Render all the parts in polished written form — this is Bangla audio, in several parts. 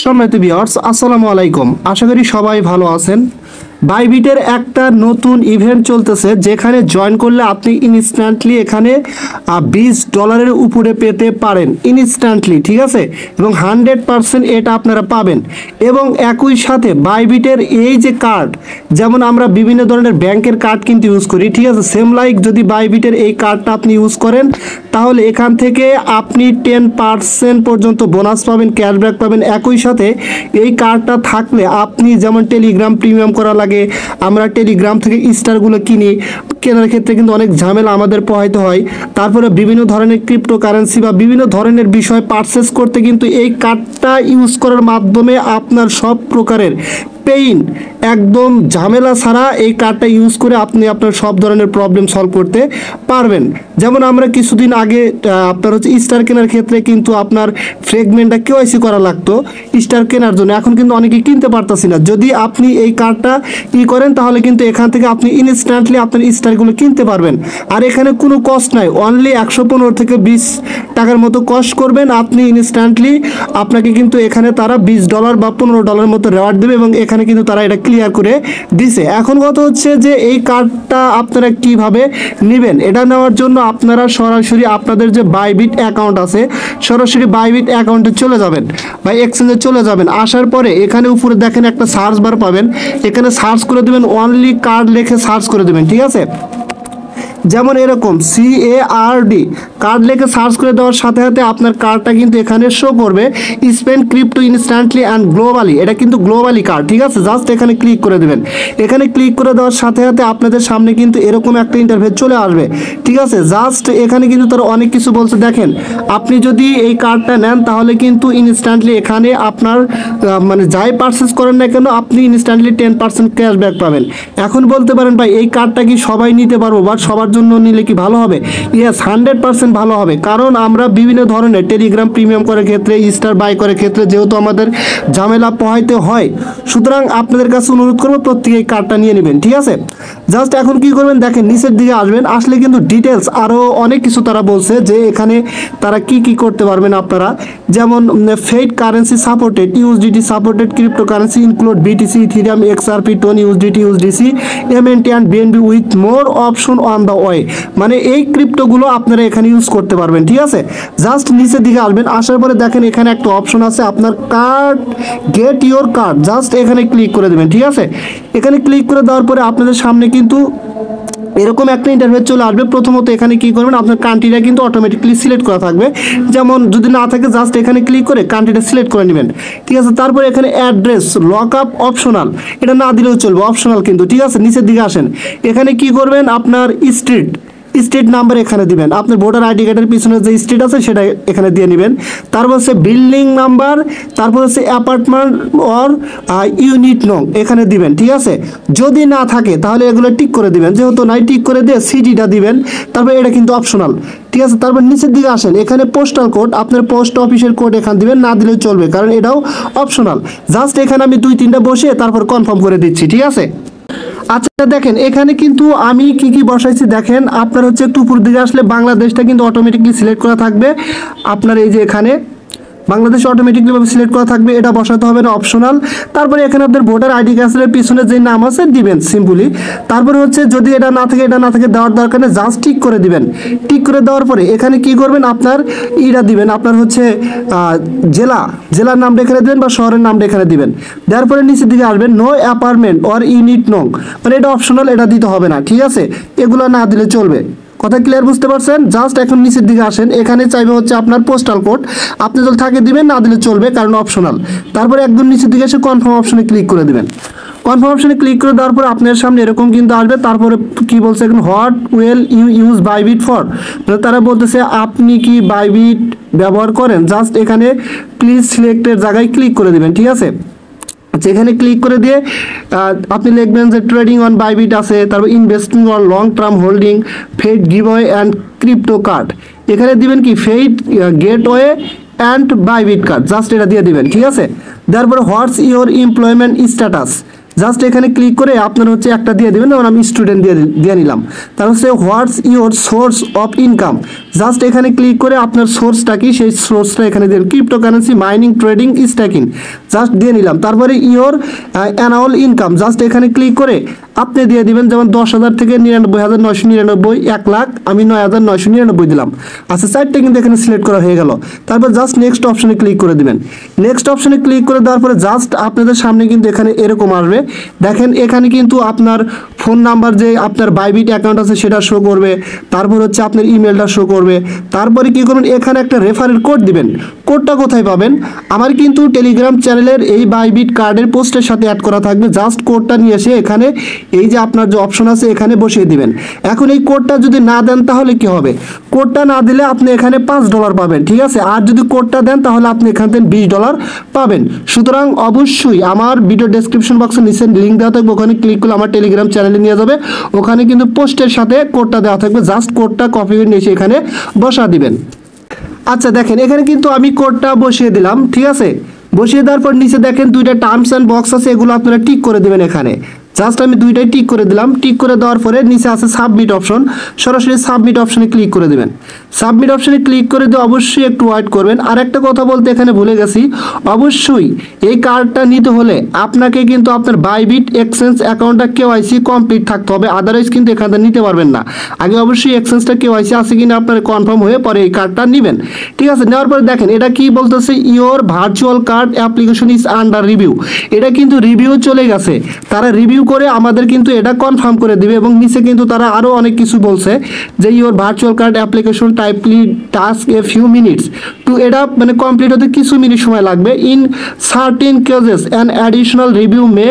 সম্মানিত ভিউয়ার্স, আসসালামু আলাইকুম। আশা করি সবাই ভালো আছেন। বাইবিটের একটা নতুন ইভেন্ট চলতেছে, যেখানে জয়েন করলে আপনি ইনস্ট্যান্টলি এখানে $20 উপরে পেতে পারেন ইনস্ট্যান্টলি, ঠিক আছে, এবং 100% এটা আপনারা পাবেন। এবং একই সাথে বাইবিটের এই যে কার্ড, যেমন আমরা বিভিন্ন ধরনের ব্যাংকের কার্ড কিন্তু ইউজ করি, ঠিক আছে, সেম লাইক যদি বাইবিটের এই কার্ডটা আপনি ইউজ করেন, তাহলে এখান থেকে আপনি 10% পর্যন্ত বোনাস পাবেন, ক্যাশব্যাক পাবেন। একই সাথে এই কার্ডটা থাকলে আপনি যেমন টেলিগ্রাম প্রিমিয়াম করা লাগে, আমরা টেলিগ্রাম থেকে স্টারগুলো কেনার ক্ষেত্রে কিন্তু অনেক ঝামেলা আমাদের পোহাইতে হয়। তারপরে বিভিন্ন ধরনের ক্রিপ্টোকারেন্সি বা বিভিন্ন ধরনের বিষয় পারচেস করতে কিন্তু এই কার্ডটা ইউজ করার মাধ্যমে আপনার সব প্রকারের পেইন একদম ঝামেলা ছাড়া এই কার্ডটা ইউজ করে আপনি আপনার সব ধরনের প্রবলেম সলভ করতে পারবেন। যেমন আমরা কিছুদিন আগে আপনার হচ্ছে স্টার কেনার ক্ষেত্রে কিন্তু আপনার ফ্রেগমেন্টটা কেওয়াইসি করা লাগতো স্টার কেনার জন্য, এখন কিন্তু অনেকে কিনতে পারতাছি না। যদি আপনি এই কার্ডটা করেন, তাহলে কিন্তু এখান থেকে আপনি ইনস্ট্যান্টলি আপনার স্টারগুলো কিনতে পারবেন। আর এখানে কোনো কস্ট নাই, অনলি 115 থেকে 20 টাকার মতো কস্ট করবেন, আপনি ইনস্ট্যান্টলি আপনাকে কিন্তু এখানে তারা $20 বা $15 মতো রেওয়ার্ড দেবে, এবং এখানে কিন্তু তারা এটা ক্লিয়ার করে দিছে। এখন কথা হচ্ছে যে এই কার্ডটা আপনারা কিভাবে নেবেন। এটা নেওয়ার জন্য আপনারা সরাসরি আপনাদের যে বাইবিট অ্যাকাউন্ট আছে, সরাসরি বাইবিট অ্যাকাউন্টে চলে যাবেন বা এক্সচেঞ্জে চলে যাবেন। আসার পরে এখানে উপরে দেখেন একটা সার্চ বার পাবেন, এখানে সার্চ করে দেবেন, অনলি কার্ড লিখে সার্চ করে দেবেন, ঠিক আছে। যেমন এরকম CARD কার্ড লিখে সার্চ করে দেওয়ার সাথে সাথে আপনার কার্ডটা কিন্তু এখানে শো করবে, spend crypto instantly and globally. এটা কিন্তু গ্লোবালি কার্ড, ঠিক আছে। জাস্ট এখানে ক্লিক করে দেবেন। এখানে ক্লিক করে দেওয়ার সাথে সাথে আপনাদের সামনে কিন্তু এরকম একটা ইন্টারফেস চলে আসবে, ঠিক আছে। জাস্ট এখানে কিন্তু তারা অনেক কিছু বলছে। দেখেন, আপনি যদি এই কার্ডটা নেন, তাহলে কিন্তু ইনস্ট্যান্টলি এখানে আপনার মানে যাই পারচেস করেন না কেন, আপনি ইনস্ট্যান্টলি 10% ক্যাশব্যাক পাবেন। এখন বলতে পারেন, ভাই এই কার্ডটা কি সবাই নিতে পারবো বা সবার জন্য নিলে কি ভালো হবে? ইয়েস, 100% ভালো হবে। কারণ আমরা বিভিন্ন ধরনের টেলিগ্রাম প্রিমিয়াম করার ক্ষেত্রে, স্টার বাই করার ক্ষেত্রে যেহেতু আমাদের ঝামেলা পোহাইতে হয়, সুতরাং আপনাদের কাছে অনুরোধ করবো প্রত্যেকে এই কার্ডটা নিয়ে নেবেন, ঠিক আছে। জাস্ট এখন কি করবেন, দেখেন নিচের দিকে আসবেন, আসলে কিন্তু ডিটেলস আরও অনেক কিছু তারা বলছে যে এখানে তারা কি করতে পারবেন আপনারা। যেমন fiat currency supported, USDT supported cryptocurrency include BTC, Ethereum, XRP, TON, USDT, USDC, MNT and BNB with more option on the way. মানে এই ক্রিপ্টোগুলো আপনারা এখানে ইউজ করতে পারবেন, ঠিক আছে। জাস্ট নিচের দিকে আসবেন, আসার পরে দেখেন এখানে একটা অপশন আছে আপনার card, get your card. Just এখানে ক্লিক করে দেবেন, ঠিক আছে। এখানে ক্লিক করে দেওয়ার পরে আপনাদের সামনে কিন্তু এরকম একটা ইন্টারফেস চলে আসবে। প্রথমত এখানে কি করবেন, আপনার কান্ট্রিটা কিন্তু অটোমেটিকলি সিলেক্ট করা থাকবে। যেমন যদি না থাকে, জাস্ট এখানে ক্লিক করে কান্ট্রিটা সিলেক্ট করে নেবেন, ঠিক আছে। তারপরে এখানে অ্যাড্রেস লক আপ অপশনাল, এটা না দিলেও চলবে, অপশনাল কিন্তু, ঠিক আছে। নিচের দিকে আসেন, এখানে কি করবেন, আপনার স্ট্রিট নাম্বার এখানে দিবেন, আপনার ভোটার আইডি কার্ডের পিছনে যে স্ট্রিট আছে সেটা এখানে দিয়ে নেবেন। তারপর হচ্ছে বিল্ডিং নাম্বার, তারপর হচ্ছে অ্যাপার্টমেন্ট অর ইউনিট নং এখানে দিবেন, ঠিক আছে। যদি না থাকে তাহলে এগুলো টিক করে দিবেন, যেহেতু নাই টিক করে দিয়ে সিটিটা দিবেন। তারপর এটা কিন্তু অপশনাল, ঠিক আছে। তারপর নিচের দিকে আসেন, এখানে পোস্টাল কোড, আপনার পোস্ট অফিসের কোড এখানে দিবেন, না দিলেও চলবে, কারণ এটাও অপশনাল। জাস্ট এখানে আমি 2-3টা বসে তারপর কনফার্ম করে দিচ্ছি, ঠিক আছে। আচ্ছা দেখেন, এখানে কিন্তু আমি কি বসাইছি দেখেন। আপনার হচ্ছে একটু উপর দিকে আসলে বাংলাদেশটা কিন্তু অটোমেটিকলি সিলেক্ট করা থাকবে। আপনার এই যে এখানে বাংলাদেশ অটোমেটিকলিভাবে সিলেক্ট করা থাকবে, এটা বসাতে হবে না, অপশনাল। তারপরে এখানে আপনার ভোটার আইডি কার্ডের পিছনে যে নাম আছে দিবেন সিম্পলি। তারপরে হচ্ছে যদি এটা না থাকে দেওয়ার দরকার নেই, জাস্ট টিক করে দিবেন। টিক করে দেওয়ার পরে এখানে কি করবেন, আপনার ইটা দিবেন, আপনার হচ্ছে জেলার নামটা এখানে দিবেন বা শহরের নামটা এখানে দিবেন। দেওয়ার পরে নিচের দিকে আসবেন, নো অ্যাপার্টমেন্ট অর ইউনিট নং, মানে এটা অপশনাল, এটা দিতে হবে না, ঠিক আছে। এগুলো না দিলে চলবে। কথা ক্লিয়ার, বুঝতে পারছেন? জাস্ট এখন নিচের দিকে আসেন, এখানে চাইবে হচ্ছে আপনার পোস্টাল কোড, আপনি যদি থাকে দিবেন, না দিলে চলবে, কারণ অপশনাল। তারপরে একদম নিচের দিকে এসে কনফার্ম অপশনে ক্লিক করে দিবেন। কনফার্ম অপশনে ক্লিক করে দেওয়ার পরে আপনার সামনে এরকম কিন্তু আসবে। তারপরে কি বলছে এখন, what will you use Bybit for, তারা বলতেছে আপনি কি বাইবিট ব্যবহার করেন। জাস্ট এখানে প্লিজ সিলেক্টের জায়গায় ক্লিক করে দিবেন, ঠিক আছে। যেখানে ক্লিক করে দিয়ে আপনি লিখবেন যে ট্রেডিং অন বাইবিট আছে, তারপর investing on long term holding, fiat giveaway and crypto card. এখানে দিবেন কি fiat gateway and Bybit card, just এটা দিয়ে দিবেন, ঠিক আছে। তারপরে what's your employment status, just এখানে ক্লিক করে আপনার হচ্ছে একটা দিয়ে দেবেন, যেমন আমি স্টুডেন্ট দিয়ে নিলাম। তার হচ্ছে what's your source of income, just এখানে ক্লিক করে আপনার সোর্সটা কি সেই সোর্সটা এখানে দেবেন, cryptocurrency, mining, trading, stacking, just দিয়ে নিলাম। তারপরে ইওর অ্যানুয়াল ইনকাম, জাস্ট এখানে ক্লিক করে আপনি দিয়ে দিবেন, যেমন 10,000 থেকে 99,999, 1 লাখ, আমি 9,999 দিলাম। আচ্ছা, চারটে কিন্তু এখানে সিলেক্ট করা হয়ে গেল। তারপর জাস্ট নেক্সট অপশনে ক্লিক করে দিবেন। নেক্সট অপশনে ক্লিক করে দেওয়ার পরে জাস্ট আপনাদের সামনে কিন্তু এখানে এরকম আসবে। দেখেন এখানে কিন্তু আপনার ফোন নাম্বার, যে আপনার বাইবিট অ্যাকাউন্ট আছে সেটা শো করবে, তারপর হচ্ছে আপনার ইমেলটা শো করবে। তারপরে কি করবেন, এখানে একটা রেফারেল কোড দিবেন। কোডটা কোথায় পাবেন, আমার কিন্তু টেলিগ্রাম চ্যানেলের এই বাইবিট কার্ডের পোস্টের সাথে অ্যাড করা থাকবে। জাস্ট কোডটা নিয়ে এসে এখানে এই যে আপনার যে অপশন আছে এখানে বসিয়ে দিবেন। এখন এই কোডটা যদি না দেন তাহলে কি হবে, কোডটা না দিলে আপনি এখানে $5 পাবেন, ঠিক আছে। আর যদি কোডটা দেন তাহলে আপনি এখান থেকে $20 পাবেন। সুতরাং অবশ্যই আমার ভিডিও ডেসক্রিপশন বক্সে নিচে লিঙ্ক দেওয়া থাকবে, ওখানে ক্লিক করলে আমার টেলিগ্রাম চ্যানেলে নিয়ে যাবে। ওখানে কিন্তু পোস্টের সাথে কোডটা দেওয়া থাকবে, জাস্ট কোডটা কপি করে নিয়ে এসে এখানে বসা দিবেন। আচ্ছা দেখেন এখানে কিন্তু আমি কোডটা বসিয়ে দিলাম, ঠিক আছে। বসিয়ে দেওয়ার পর নিচে দেখেন দুইটা টার্মস অ্যান্ড বক্স আছে, এগুলো আপনারা টিক করে দেবেন। এখানে জাস্ট আমি দুইটাই টিক করে দিলাম। টিক করে দেওয়ার পরে নিচে আছে সাবমিট অপশন, সরাসরি সাবমিট অপশনে ক্লিক করে দেবেন। সাবমিট অপশনে ক্লিক করে দিয়ে অবশ্যই একটু ওয়েট করবেন। আর একটা কথা বলতে এখানে ভুলে গেছি, অবশ্যই এই কার্ডটা নিতে হলে আপনাকে কিন্তু আপনার বাইবিট এক্সচেঞ্জ অ্যাকাউন্টটা কেওয়াইসি কমপ্লিট থাকতে হবে, আদারওয়াইজ কিন্তু এখানে নিতে পারবেন না। আগে অবশ্যই এক্সচেঞ্জটা কেওয়াইসি আছে কিনা আপনার কনফার্ম হয়ে পরে এই কার্ডটা নেবেন, ঠিক আছে। নেওয়ার পরে দেখেন এটা কি বলতেছে, your virtual card application is under review. এটা কিন্তু রিভিউ চলে গেছে, তারা রিভিউ করে আমাদের কিন্তু এটা কনফার্ম করে দিবে। এবং নিচে কিন্তু তারা আরো অনেক কিছু বলছে যে your virtual card application typically টাস্ক এ ফিউ মিনিটস টু, এটা মানে কমপ্লিট হতে কিছু মিনিট সময় লাগবে। In certain cases an additional review may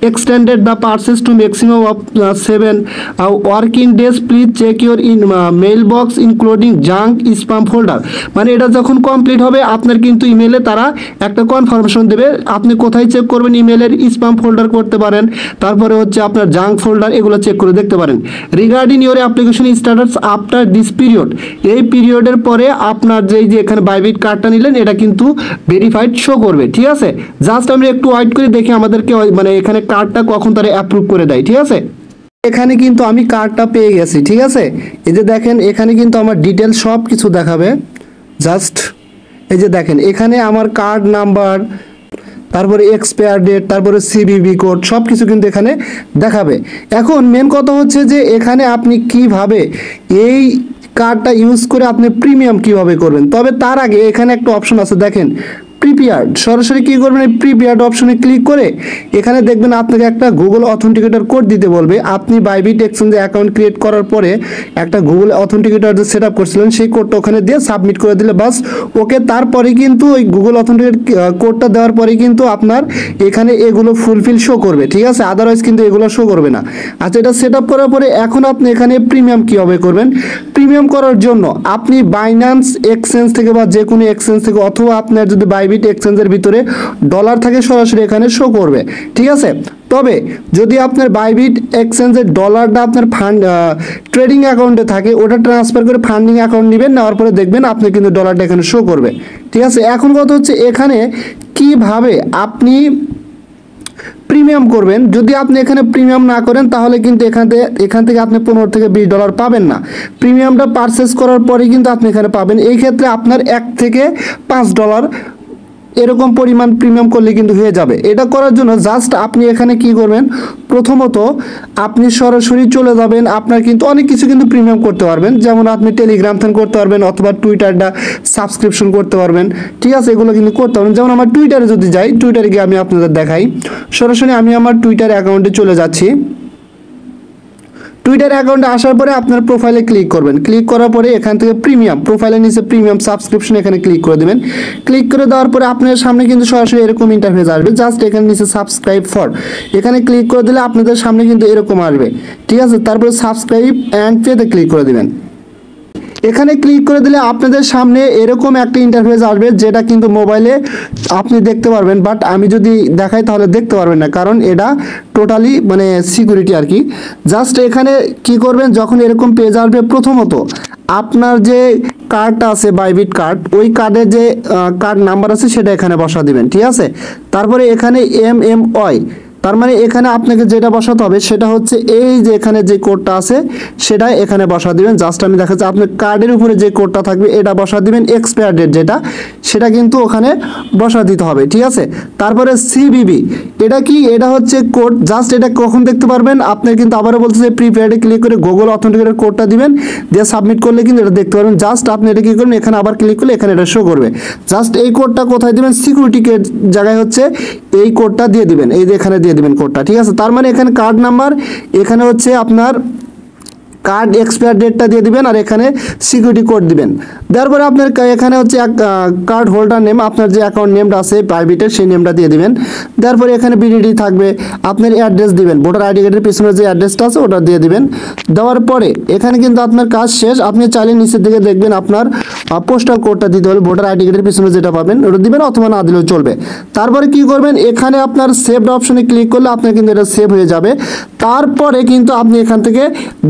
extended the purchase to maximum of 7 working days, please check your mail box including junk spam folder. মানে এটা যখন কমপ্লিট হবে আপনার কিন্তু ইমেলে তারা একটা কনফার্মেশন দেবে, আপনি কোথায় চেক করবেন, ইমেলের স্প্যাম ফোল্ডার করতে পারেন, তারপরে হচ্ছে আপনার জাঙ্ক ফোল্ডার, এগুলো চেক করে দেখতে পারেন। Regarding your application status after this period, এই পিরিয়ডের পরে আপনার যে এখানে বাইবিট কার্ডটা নিলেন এটা কিন্তু ভেরিফাইড শো করবে, ঠিক আছে। জাস্ট আমরা একটু ওয়েট করে দেখি আমাদেরকে মানে এখানে কার্ডটা কখন তারা অ্যাপ্রুভ করে দেয়, ঠিক আছে। এখানে কিন্তু আমি কার্ডটা পেয়ে গেছি, ঠিক আছে। এই যে দেখেন এখানে কিন্তু আমার ডিটেল সব কিছু দেখাবে। জাস্ট এই যে দেখেন এখানে আমার কার্ড নাম্বার, তারপরে এক্সপায়ার ডেট, তারপরে সিভিভি কোড সব কিছু কিন্তু এখানে দেখাবে। এখন মেন কথা হচ্ছে যে এখানে আপনি কিভাবে এই কার্ডটা ইউজ করে আপনি প্রিমিয়াম কিভাবে করবেন। তবে তার আগে এখানে একটা অপশন আছে দেখেন প্রিপেয়ার্ড, সরাসরি কী করবেন, এই প্রিপেয়ার্ড অপশনে ক্লিক করে এখানে দেখবেন আপনাকে একটা গুগল অথেন্টিকেটর কোড দিতে বলবে। আপনি বাইবিট এক্সচেঞ্জে অ্যাকাউন্ট ক্রিয়েট করার পরে একটা গুগল অথেন্টিকেটর যে সেট আপ করছিলেন সেই কোডটা ওখানে দিয়ে সাবমিট করে দিলে বাস ওকে। তারপরে কিন্তু ওই গুগল অথেন্টিকেট কোডটা দেওয়ার পরে কিন্তু আপনার এখানে এগুলো ফুলফিল শো করবে, ঠিক আছে। আদারওয়াইজ কিন্তু এগুলো শো করবে না। আচ্ছা, এটা সেট আপ করার পরে এখন আপনি এখানে প্রিমিয়াম কীভাবে করবেন। প্রিমিয়াম করার জন্য আপনি বাইন্যান্স এক্সচেঞ্জ থেকে বা যে কোনো এক্সচেঞ্জ থেকে, অথবা আপনার যদি বাইবিট এক্সচেঞ্জের ভিতরে ডলার থাকে সরাসরি এখানে শো করবে, ঠিক আছে। তবে যদি আপনার বাইবিট এক্সচেঞ্জের ডলারটা আপনার ফান্ড ট্রেডিং অ্যাকাউন্টে থাকে, ওটা ট্রান্সফার করে ফান্ডিং অ্যাকাউন্ট নেবেন, নেওয়ার পরে দেখবেন আপনি কিন্তু ডলারটা এখানে শো করবে, ঠিক আছে। এখন কথা হচ্ছে এখানে কিভাবে আপনি প্রিমিয়াম করবেন। যদি আপনি এখানে প্রিমিয়াম না করেন তাহলে কিন্তু এখান থেকে আপনি $15 থেকে $20 পাবেন না। প্রিমিয়ামটা পারচেস করার পরে কিন্তু আপনি এখানে পাবেন। এই ক্ষেত্রে আপনার $1 থেকে $5 এরকম পরিমাণ প্রিমিয়াম করলে কিন্তু হয়ে যাবে। এটা করার জন্য জাস্ট আপনি এখানে কি করবেন, প্রথমত আপনি সরাসরি চলে যাবেন। আপনার কিন্তু অনেক কিছু কিন্তু প্রিমিয়াম করতে পারবেন, যেমন আপনি টেলিগ্রাম থেকে করতে পারবেন অথবা টুইটারটা সাবস্ক্রিপশন করতে পারবেন, ঠিক আছে। এগুলো কিন্তু করতে পারবেন। যেমন আমার টুইটারে যদি যাই, টুইটারে গিয়ে আমি আপনাদের দেখাই, সরাসরি আমি আমার টুইটার অ্যাকাউন্টে চলে যাচ্ছি। টুইটার অ্যাকাউন্টে আসার পরে আপনার প্রোফাইলে ক্লিক করবেন। ক্লিক করার পরে এখান থেকে প্রিমিয়াম, প্রোফাইলের নিচে প্রিমিয়াম সাবস্ক্রিপশন এখানে ক্লিক করে দেবেন। ক্লিক করে দেওয়ার পরে আপনার সামনে কিন্তু সরাসরি এরকম ইন্টারফেস আসবে। জাস্ট এখানে নিচে সাবস্ক্রাইব ফর, এখানে ক্লিক করে দিলে আপনাদের সামনে কিন্তু এরকম আসবে, ঠিক আছে। তারপরে সাবস্ক্রাইব অ্যান্ড পেতে ক্লিক করে দেবেন। এখানে ক্লিক করে দিলে আপনাদের সামনে এরকম একটা ইন্টারফেস আসবে, যেটা কিন্তু মোবাইলে আপনি দেখতে পারবেন, বাট আমি যদি দেখাই তাহলে দেখতে পারবেন না, কারণ এটা টোটালি মানে সিকিউরিটি আর কি। জাস্ট এখানে কি করবেন, যখন এরকম পেজ আসবে প্রথমত আপনার যে কার্ডটা আছে বাইবিট কার্ড, ওই কার্ডের যে কার্ড নাম্বার আছে সেটা এখানে বসা দিবেন, ঠিক আছে। তারপরে এখানে MMY তার মানে এখানে আপনাকে যেটা বসাতে হবে সেটা হচ্ছে এই যে এখানে যে কোডটা আছে সেটা এখানে বসা দিবেন। জাস্ট আমি দেখাচ্ছি, আপনার কার্ডের উপরে যে কোডটা থাকবে এটা বসা দিবেন, এক্সপায়ার ডেট যেটা সেটা কিন্তু ওখানে বসা দিতে হবে, ঠিক আছে। তারপরে সিবিবি, এটা কি? এটা হচ্ছে কোড। জাস্ট এটা কখন দেখতে পারবেন? আপনি কিন্তু আবারও বলতেছে প্রিপেয়ারে ক্লিক করে গুগল অথেন্টিকেটের কোডটা দিবেন, দিয়ে সাবমিট করলে কিন্তু এটা দেখতে পারবেন। জাস্ট আপনি এটা কি করবেন, এখানে আবার ক্লিক করলে এখানে এটা শো করবে। জাস্ট এই কোডটা কোথায় দিবেন? সিকিউরিটি জায়গায় হচ্ছে এই কোডটা দিয়ে দিবেন, এই যে এখানে দিয়ে দিবেন কোডটা, ঠিক আছে। তার মানে এখানে কার্ড নাম্বার, এখানে হচ্ছে আপনার কার্ড এক্সপায়ার ডেটটা দিয়ে দিবেন, আর এখানে সিকিউরিটি কোড দিবেন। তারপরে আপনার এখানে হচ্ছে কার্ড হোল্ডার নেম, আপনার যে অ্যাকাউন্ট নেমটা আছে প্রাইভেটের সেই নেমটা দিয়ে দিবেন। তারপরে এখানে বিডিডি থাকবে, আপনার অ্যাড্রেস দিবেন, ভোটার আইডি কার্ডের পিছনে যে অ্যাড্রেসটা আছে ওটা দিয়ে দিবেন। দেওয়ার পরে এখানে কিন্তু আপনার কাজ শেষ। আপনি চাইলে নিচের দিকে দেখবেন আপনার পোস্টাল কোডটা দিতে হবে, ভোটার আইডি কার্ডের পিছনে যেটা পাবেন ওটা দিবেন, অথবা না দিলেও চলবে। তারপরে কি করবেন, এখানে আপনার সেভড অপশনে ক্লিক করলে আপনার কিন্তু এটা সেভ হয়ে যাবে। তারপরে কিন্তু আপনি এখান থেকে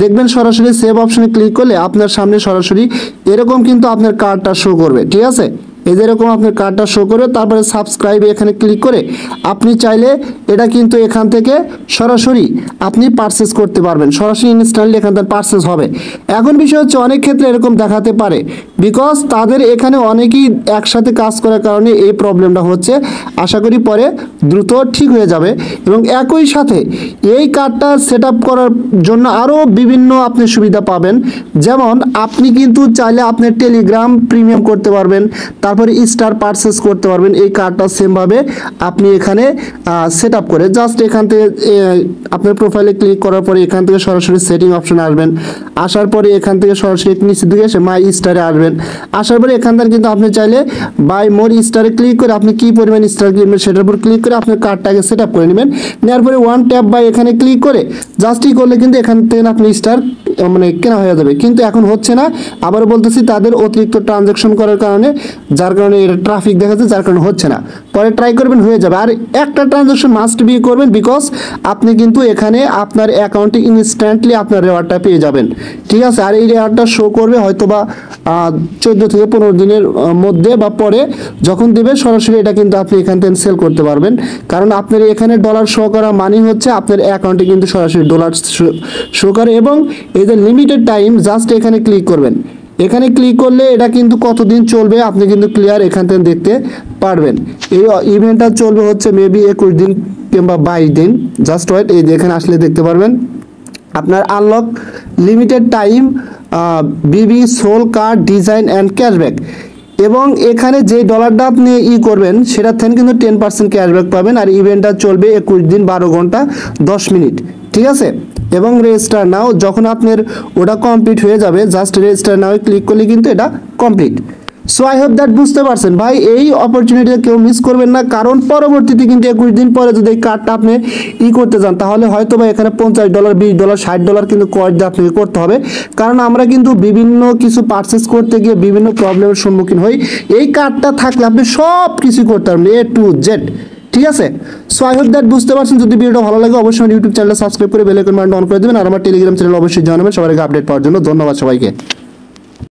দেখবেন সরাসরি সেভ অপশনে ক্লিক করলে আপনার সামনে সরাসরি এরকম কিন্তু আপনার কার্ডটা শো করবে, ঠিক আছে। এই যে এরকম আপনার কার্ডটা শো করবে। তারপরে সাবস্ক্রাইবে এখানে ক্লিক করে আপনি চাইলে এটা কিন্তু এখান থেকে সরাসরি আপনি পারচেস করতে পারবেন, সরাসরি ইনস্ট্যান্টলি এখান থেকে পারচেস হবে। এখন বিষয় হচ্ছে অনেক ক্ষেত্রে এরকম দেখাতে পারে, বিকজ তাদের এখানে অনেকেই একসাথে কাজ করার কারণে এই প্রবলেমটা হচ্ছে। আশা করি পরে দ্রুত ঠিক হয়ে যাবে। এবং একই সাথে এই কার্ডটা সেট আপ করার জন্য আরও বিভিন্ন আপনি সুবিধা পাবেন। যেমন আপনি কিন্তু চাইলে আপনি টেলিগ্রাম প্রিমিয়াম করতে পারবেন, তারপরে স্টার পারচেস করতে পারবেন। এই কার্ডটা সেমভাবে আপনি এখানে সেট আপ করে জাস্ট এখান থেকে আপনার প্রোফাইলে ক্লিক করার পরে এখান থেকে সরাসরি সেটিং অপশনে আসবেন। আসার পরে এখান থেকে সরাসরি নিচের দিকে এসে মাই স্টারে আসবেন। আসার পরে এখান থেকে কিন্তু আপনি চাইলে বাই মোর স্টারে ক্লিক করে আপনি কী পরিমাণ স্টার কিনবেন সেটার উপর ক্লিক করে আপনার কার্ডটাকে সেট আপ করে নেবেন। নেওয়ার পরে ওয়ান ট্যাপ বাই এখানে ক্লিক করে জাস্টই করলে কিন্তু এখান থেকে আপনি স্টার মানে কেনা হয়ে যাবে। কিন্তু এখন হচ্ছে না, আবার বলতেছি তাদের অতিরিক্ত ট্রানজ্যাকশন করার কারণে, যার কারণে এটা ট্রাফিক দেখাচ্ছে, যার কারণে হচ্ছে না। পরে ট্রাই করবেন, হয়ে যাবে। আর একটা ট্রানজ্যাকশন মাস্ট বি করবেন, বিকজ আপনি কিন্তু এখানে আপনার অ্যাকাউন্টে ইনস্ট্যান্টলি আপনার রেওয়ার্ডটা পেয়ে যাবেন, ঠিক আছে। আর এই রেওয়ার্ডটা শো করবে হয়তো বা 14 থেকে 15 দিনের মধ্যে বা পরে যখন দেবে সরাসরি এটা কিন্তু আপনি এখান থেকে সেল করতে পারবেন। কারণ আপনার এখানে ডলার শো করা মানি হচ্ছে আপনার অ্যাকাউন্টে কিন্তু সরাসরি ডলার শো করে। এবং এই যে লিমিটেড টাইম, জাস্ট এখানে ক্লিক করবেন। এখানে ক্লিক করলে এটা কিন্তু কতদিন চলবে আপনি কিন্তু ক্লিয়ার এখান থেকে দেখতে পারবেন। এই ইভেন্টটা চলবে হচ্ছে মেবি 21 দিন কিংবা 22 দিন। জাস্ট ওয়েট, এই যে এখানে আসলে দেখতে পারবেন আপনার unlock limited time BB soul card design and cashback. এবং এখানে যে ডলারটা আপনি করবেন সেটার থেকে কিন্তু 10% ক্যাশব্যাক পাবেন। আর ইভেন্টটা চলবে 21 দিন 12 ঘন্টা 10 মিনিট, ঠিক আছে। এবং রেজিস্টার নাও, যখন আপনার ওটা কমপ্লিট হয়ে যাবে জাস্ট রেজিস্টার নাও ক্লিক করলে কিন্তু এটা complete. So I hope that বুঝতে পারছেন ভাই। এই অপরচুনিটিটা কেউ মিস করবেন না, কারণ পরবর্তীতে কিন্তু 21 দিন পরে যদি এই কার্ডটা আপনি করতে যান তাহলে হয়তো বা এখানে $50, $20, $60 কিন্তু কয়েন দিয়ে আপনাকে করতে হবে। কারণ আমরা কিন্তু বিভিন্ন কিছু পারচেস করতে গিয়ে বিভিন্ন প্রবলেমের সম্মুখীন হই। এই কার্ডটা থাকলে আপনি সব কিছু করতে পারবেন A to Z, ঠিক আছে। সো আই হোপ দ্যাট বুঝতে পারছেন। যদি ভিডিওটা ভালো লাগে অবশ্যই আমার ইউটিউব চ্যানেলটা সাবস্ক্রাইব করে বেল আইকন বাটন অন করে দেবেন। আর আমার টেলিগ্রাম চ্যানেল অবশ্যই জানাবেন সবার আগে আপডেট পাওয়ার জন্য। ধন্যবাদ সবাইকে।